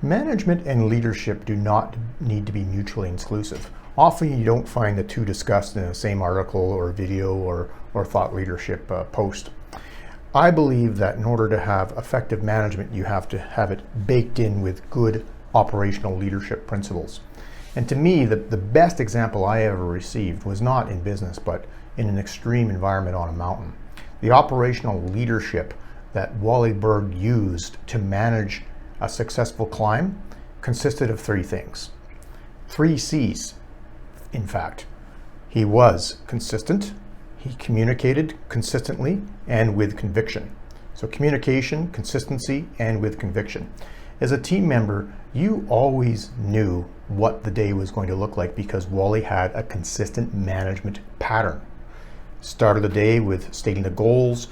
Management and leadership do not need to be mutually exclusive. Often you don't find the two discussed in the same article or video or thought leadership post. I believe that in order to have effective management, you have to have it baked in with good operational leadership principles. And to me, the best example I ever received was not in business, but in an extreme environment on a mountain. The operational leadership that Wally Berg used to manage a successful climb consisted of three things. 3 C's, in fact. He was consistent, he communicated consistently and with conviction. So communication, consistency, and with conviction. As a team member, you always knew what the day was going to look like because Wally had a consistent management pattern. Started the day with stating the goals,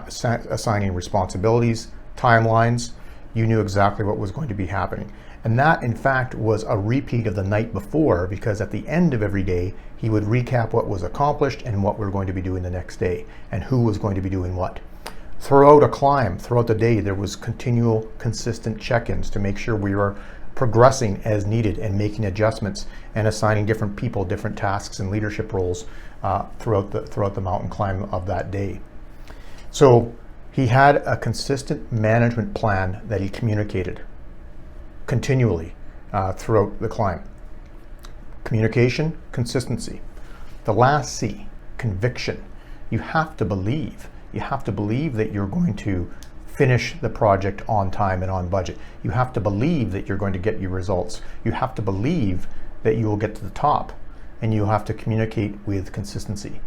assigning responsibilities, timelines. You knew exactly what was going to be happening. And that, in fact, was a repeat of the night before, because at the end of every day, he would recap what was accomplished and what we're going to be doing the next day, and who was going to be doing what. Throughout a climb, throughout the day, there was continual, consistent check-ins to make sure we were progressing as needed and making adjustments and assigning different people, different tasks and leadership roles throughout the mountain climb of that day. So he had a consistent management plan that he communicated continually throughout the climb. Communication, consistency. The last C, conviction. You have to believe. You have to believe that you're going to finish the project on time and on budget. You have to believe that you're going to get your results. You have to believe that you will get to the top, and you have to communicate with consistency.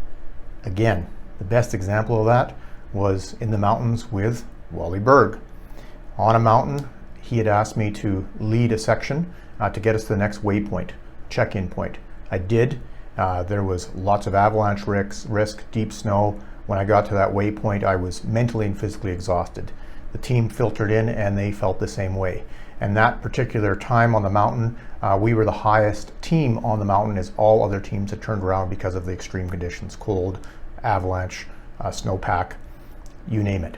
Again, the best example of that was in the mountains with Wally Berg. On a mountain, he had asked me to lead a section to get us to the next waypoint, check-in point. I did. There was lots of avalanche risk, deep snow. When I got to that waypoint, I was mentally and physically exhausted. The team filtered in and they felt the same way. And that particular time on the mountain, we were the highest team on the mountain as all other teams had turned around because of the extreme conditions, cold, avalanche, snowpack, you name it.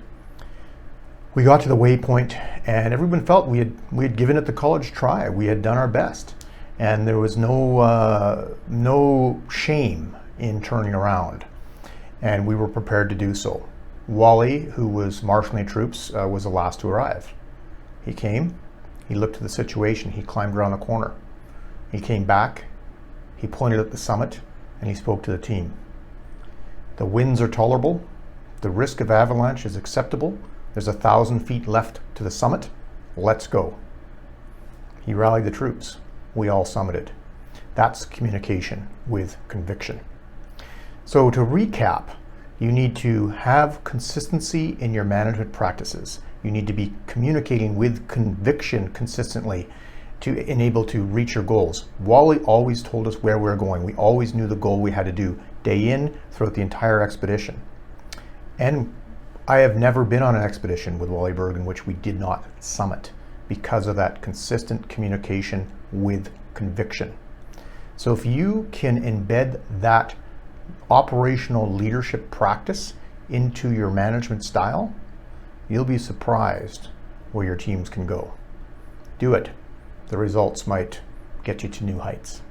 We got to the waypoint and everyone felt we had given it the college try. We had done our best. And there was no shame in turning around. And we were prepared to do so. Wally, who was marshaling troops, was the last to arrive. He came, he looked at the situation, he climbed around the corner. He came back, he pointed at the summit, and he spoke to the team. The winds are tolerable, the risk of avalanche is acceptable, there's 1,000 feet left to the summit, let's go. He rallied the troops, we all summited. That's communication with conviction. So to recap, you need to have consistency in your management practices. You need to be communicating with conviction consistently to enable to reach your goals. Wally always told us where we were going. We always knew the goal we had to do day in throughout the entire expedition. And I have never been on an expedition with Wally Berg in which we did not summit because of that consistent communication with conviction. So if you can embed that operational leadership practice into your management style, you'll be surprised where your teams can go. Do it. The results might get you to new heights.